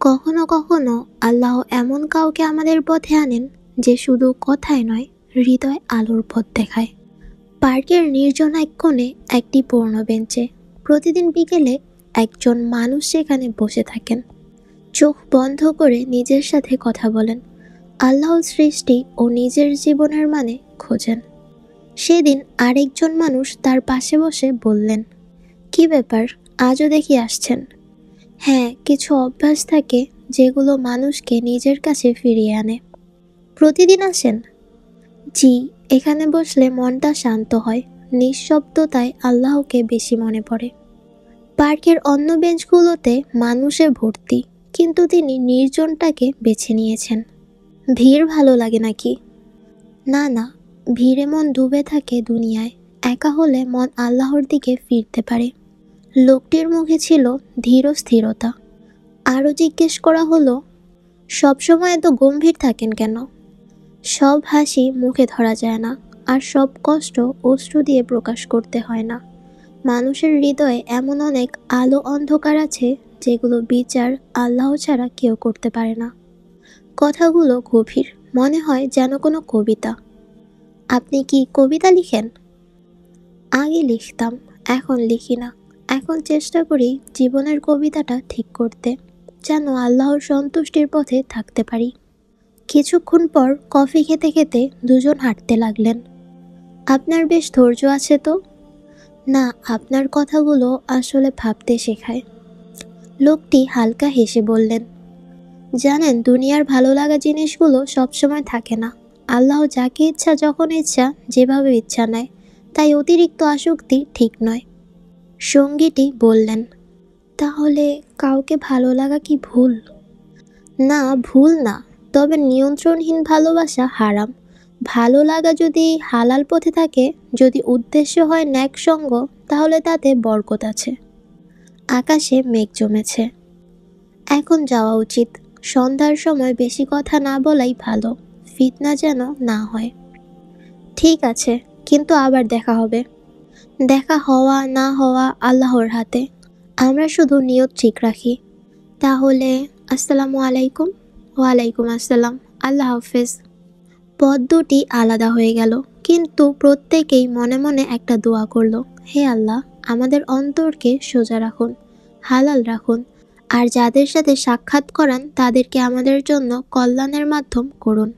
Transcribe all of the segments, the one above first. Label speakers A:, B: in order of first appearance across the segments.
A: কখনো কখনো আল্লাহ এমন কাউকে আমাদের পথে আনেন যে শুধু কথায় নয়, হৃদয় আলোর পথ দেখায়। পার্কের নির্জন এক কোণে একটি পুরনো বেঞ্চে প্রতিদিন বিকেলে একজন মানুষ সেখানে বসে থাকেন। চোখ বন্ধ করে নিজের সাথে কথা বলেন, আল্লাহর সৃষ্টি ও নিজের জীবনের মানে খোঁজেন। সেদিন আরেকজন মানুষ তার পাশে বসে বললেন, কি ব্যাপার, আজও দেখি আসছেন? হ্যাঁ, কিছু অভ্যাস থাকে যেগুলো মানুষকে নিজের কাছে ফিরিয়ে আনে। প্রতিদিন আসেন? জি, এখানে বসলে মনটা শান্ত হয়, নিঃশব্দতায় আল্লাহকে বেশি মনে পড়ে। পার্কের অন্য বেঞ্চগুলোতে মানুষে ভর্তি, কিন্তু তিনি নির্জনটাকে বেছে নিয়েছেন। ভিড় ভালো লাগে নাকি? না না, ভিড়ে মন ডুবে থাকে দুনিয়ায়, একা হলে মন আল্লাহর দিকে ফিরতে পারে। লোকটির মুখে ছিল ধীর স্থিরতা। আরও জিজ্ঞেস করা হলো, সবসময় এত গম্ভীর থাকেন কেন? সব হাসি মুখে ধরা যায় না, আর সব কষ্ট অশ্রু দিয়ে প্রকাশ করতে হয় না। মানুষের হৃদয়ে এমন অনেক আলো অন্ধকার আছে যেগুলো বিচার আল্লাহ ছাড়া কেউ করতে পারে না। কথাগুলো গভীর, মনে হয় যেন কোনো কবিতা। আপনি কি কবিতা লিখেন? আগে লিখতাম, এখন লিখি না। এখন চেষ্টা করি জীবনের কবিতাটা ঠিক করতে, যেন আল্লাহর সন্তুষ্টির পথে থাকতে পারি। কিছুক্ষণ পর কফি খেতে খেতে দুজন হাঁটতে লাগলেন। আপনার বেশ ধৈর্য আছে তো। না, আপনার কথাগুলো আসলে ভাবতে শেখায়। লোকটি হালকা হেসে বললেন, জানেন, দুনিয়ার ভালো লাগা জিনিসগুলো সবসময় থাকে না। আল্লাহ যাকে ইচ্ছা যখন ইচ্ছা যেভাবে ইচ্ছা নেয়, তাই অতিরিক্ত আসক্তি ঠিক নয়। সঙ্গীটি বললেন, তাহলে কাউকে ভালো লাগা কি ভুল? না, ভুল না, তবে নিয়ন্ত্রণহীন ভালোবাসা হারাম। ভালো লাগা যদি হালাল পথে থাকে, যদি উদ্দেশ্য হয় ন্যাক সঙ্গ, তাহলে তাতে বরকত আছে। আকাশে মেঘ জমেছে, এখন যাওয়া উচিত। সন্ধ্যার সময় বেশি কথা না বলাই ভালো, ফিতনা যেন না হয়। ঠিক আছে, কিন্তু আবার দেখা হবে। দেখা হওয়া না হওয়া আল্লাহর হাতে, আমরা শুধু নিয়ত ঠিক রাখি। তাহলে আসসালামু আলাইকুম। ওয়ালাইকুম আসসালাম, আল্লাহ হাফেজ। পথ দুটি আলাদা হয়ে গেল, কিন্তু প্রত্যেকেই মনে মনে একটা দোয়া করল, হে আল্লাহ, আমাদের অন্তরকে সোজা রাখুন, হালাল রাখুন, আর যাদের সাথে সাক্ষাৎ করান তাদেরকে আমাদের জন্য কল্যাণের মাধ্যম করুন।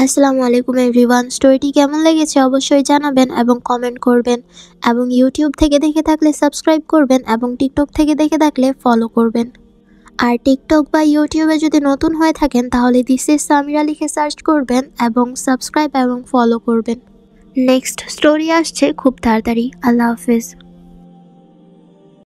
A: আসসালামু আলাইকুম এভরিওয়ান। স্টোরিটি কেমন লেগেছে অবশ্যই জানাবেন এবং কমেন্ট করবেন, এবং ইউটিউব থেকে দেখে থাকলে সাবস্ক্রাইব করবেন, এবং টিকটক থেকে দেখে থাকলে ফলো করবেন। আর টিকটক বা ইউটিউবে যদি নতুন হয়ে থাকেন তাহলে দিস ইজ সামিরা লিখে সার্চ করবেন এবং সাবস্ক্রাইব এবং ফলো করবেন। নেক্সট স্টোরি আসছে খুব তাড়াতাড়ি। আল্লাহ হাফেজ।